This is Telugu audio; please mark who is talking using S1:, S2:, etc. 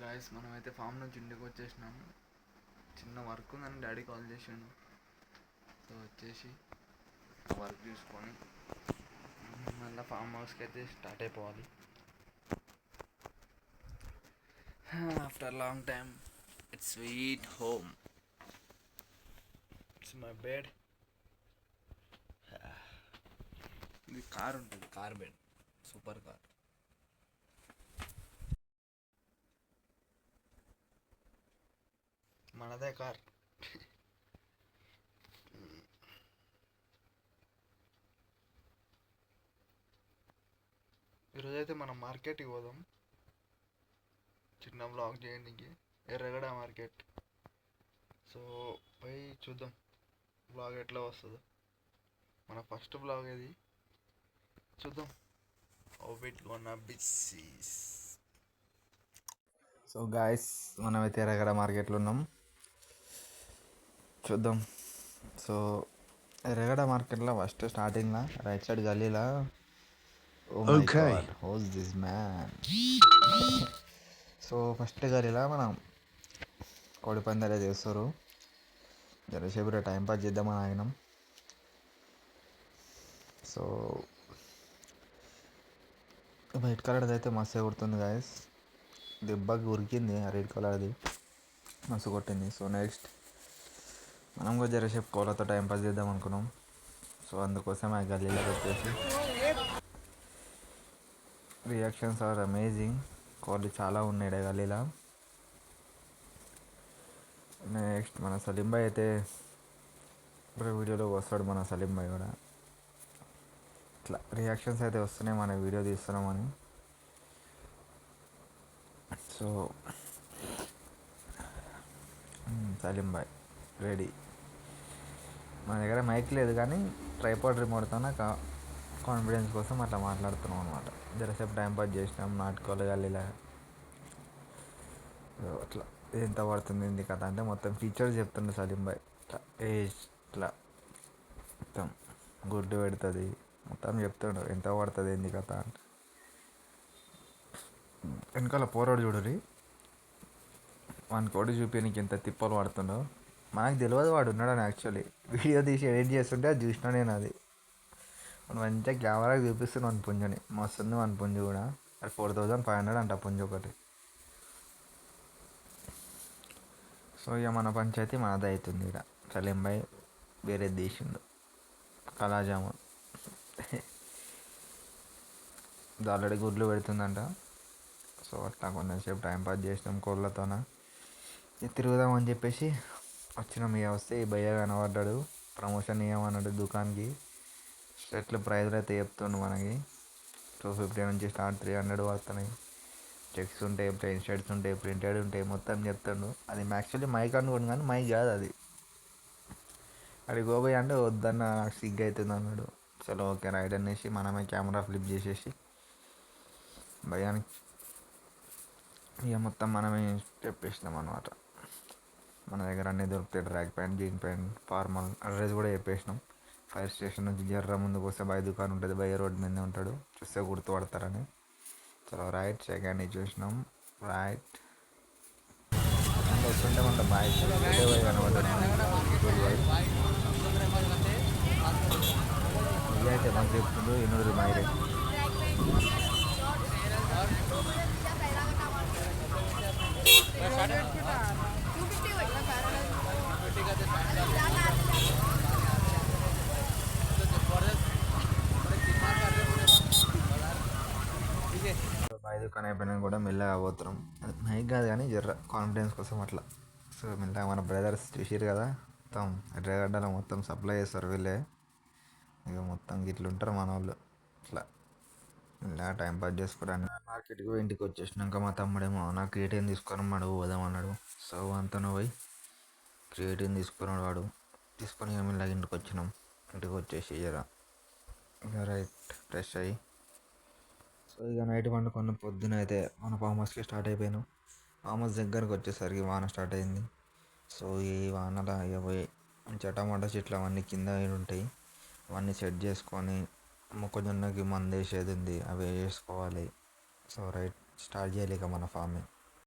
S1: గాయస్ మనమైతే ఫామ్ నుంచి ఇంటికి వచ్చేసినాము. చిన్న వర్క్ ఉందని డాడీ కాల్ చేసిండు. సో వచ్చేసి వర్క్ చూసుకొని మళ్ళీ ఫామ్ హౌస్కి అయితే స్టార్ట్ అయిపోవాలి. After long time it's sweet home. It's my bed. ఇది కార్ ఉంటుంది, కార్ బెడ్, సూపర్ కార్. మనదే కార్. ఈరోజైతే మనం మార్కెట్కి పోదాం, చిన్న బ్లాగ్ చేయడానికి. ఎర్రగడ్డ మార్కెట్. సో పోయి చూద్దాం బ్లాగ్ ఎట్లా వస్తుందో. మన ఫస్ట్ బ్లాగ్ ఇది, చూద్దాం. సో గాయస్ మనమైతే ఎర్రగడ్డ మార్కెట్లో ఉన్నాం, చూద్దాం. సో ఎర్రగడ్డ మార్కెట్లో ఫస్ట్ స్టార్టింగ్లో రైట్ సైడ్ గల్లీలో house this man. So first గల్లీలో మనం కోడి పందాలు చేస్తారు. జరసేపు టైం పాస్ చేద్దామని ఆగినాం. సో వైట్ కలర్ది అయితే మస్తు కొడుతుంది గాయస్. దెబ్బకి ఉరికింది ఆ రెడ్ కలర్ది, మస్తు కొట్టింది. సో నెక్స్ట్ మనం కూడా జరసేపు కోళ్ళతో టైంపాస్ చేద్దాం అనుకున్నాం. సో అందుకోసం ఆ గల్లీలోకి వచ్చేసి రియాక్షన్స్ ఆర్ అమేజింగ్. కోళ్ళు చాలా ఉన్నాయి గల్లీలో. నెక్స్ట్ మన సలీం భాయ్ అయితే ఇప్పుడు వీడియోలో వస్తాడు. మన సలీం భాయ్ కూడా ఇట్లా రియాక్షన్స్ అయితే వస్తున్నాయి మన వీడియో తీస్తున్నామని. సో సలీం భాయ్ రెడీ. మన దగ్గర మైక్ లేదు కానీ ట్రైపాడ్ రిమోట్తోనే కాన్ఫిడెన్స్ కోసం అట్లా మాట్లాడుతున్నాం అనమాట. జరసేపు టైంపాస్ చేసినాం నాటుకోవాలి గల్లీలో. అట్లా ఎంత పడుతుంది ఏంది కథ అంటే మొత్తం ఫీచర్స్ చెప్తుండే సలీం భాయ్. ఇట్లా ఇట్లా మొత్తం గుడ్డు పెడుతుంది మొత్తం చెప్తుండు, ఎంత పడుతుంది ఏంది కథ అంటే. వెనకాల పోరాడు చూడరి, వాని కోడి చూపించడానికి ఎంత తిప్పలు పడుతుండో. మనకు తెలియదు వాడు ఉన్నాడని. యాక్చువల్లీ వీడియో తీసి ఎడిట్ చేస్తుంటే అది చూసినా నేను. అది మంచిగా కెమెరాకి చూపిస్తున్నాను పుంజుని, మస్తుంది మన పుంజు కూడా. అది 4500 అంట పుంజు ఒకటి. సో ఇక మన పంచాయతీ మనదే అవుతుంది. ఇక్కడ సలీం భాయ్ వేరే తీసిండు కళాజాము. ఇది ఆల్రెడీ గుడ్లు పెడుతుందంట. సో అట్లా కొంచెంసేపు టైంపాస్ చేసినాం కోళ్ళతోన. తిరుగుదామని చెప్పేసి వచ్చినాం. ఇక వస్తే ఈ భయ్య కనబడ్డాడు, ప్రమోషన్ ఇవ్వమన్నాడు దుకాణానికి. షర్ట్లు ప్రైజ్లు అయితే చెప్తుండు మనకి. 250 నుంచి స్టార్ట్ 300 పడుతున్నాయి. చెక్స్ ఉంటాయి, ప్లెయిన్ షర్ట్స్ ఉంటాయి, ప్రింటెడ్ ఉంటాయి, మొత్తం చెప్తాడు. అది యాక్చువల్లీ మైక్ అనుకోండి కానీ మైక్ కాదు అది. అది గోబోయ్ అంటే వద్దన్న నాకు సిగ్గు అవుతుంది అన్నాడు. చలో ఓకే రైడ్ అనేసి మనమే కెమెరా ఫ్లిప్ చేసేసి భయానికి ఇక మొత్తం మనమే చెప్పేసినాం అనమాట. మన దగ్గర అన్నీ దొరుకుతాయి, track pant, jean pant, formal. Address కూడా చెప్పేసినాం. ఫైర్ స్టేషన్ నుంచి జర్ర ముందుకు వస్తే బై దుకాణం ఉంటుంది, బై రోడ్ మీదే ఉంటాడు, చూస్తే గుర్తుపడతారని. చలో రైట్ సెకండ్ చూసినాం. రైట్ వస్తుంటే మన బాయ్ కనబడ్డాడు. ఇవి అయితే మనకు చెప్తుండ్రు ఎన్నూరు మైరే. బాయ్ దుకాణం అయిపోయినా కూడా మెల్లగా పోతున్నాం. మైక్ కాదు కానీ జర్ర కాన్ఫిడెన్స్ కోసం అట్లా. సో మెల్లగా మన బ్రదర్స్ చూసిరు కదా, మొత్తం ఎర్రగడ్డలో మొత్తం సప్లై చేస్తారు వీళ్ళే. ఇక మొత్తం ఇట్లుంటారు మన వాళ్ళు. ఇట్లా ఇలా టైంపాస్ చేసుకోవడానికి మార్కెట్కి పోయి ఇంటికి వచ్చేసినాక మా తమ్ముడేమో నాకు క్రియేటిన్ తీసుకొని పోదాం అన్నాడు. సో అంతను పోయి క్రియేటిన్ తీసుకున్నాడు వాడు. తీసుకొని మేము ఇలాగ ఇంటికి వచ్చినాం. ఇంటికి వచ్చేసి ఇక రైట్ ఫ్రెష్ అయ్యి సో ఇక నైట్ పండుకున్న పొద్దున అయితే మన ఫామ్ హౌస్కి స్టార్ట్ అయిపోయాను. ఫామ్ హౌస్ దగ్గరకు వచ్చేసరికి వాన స్టార్ట్ అయింది. సో ఈ వానలో ఇక పోయి మంచిగా టమాటా చెట్లు అవన్నీ కింద ఉంటాయి, అవన్నీ సెట్ చేసుకొని మొక్కజొన్నకి మందు వేసేది ఉంది, అవి వేసుకోవాలి. సో రైట్ స్టార్ట్ చేయాలి ఇక మన ఫార్మింగ్.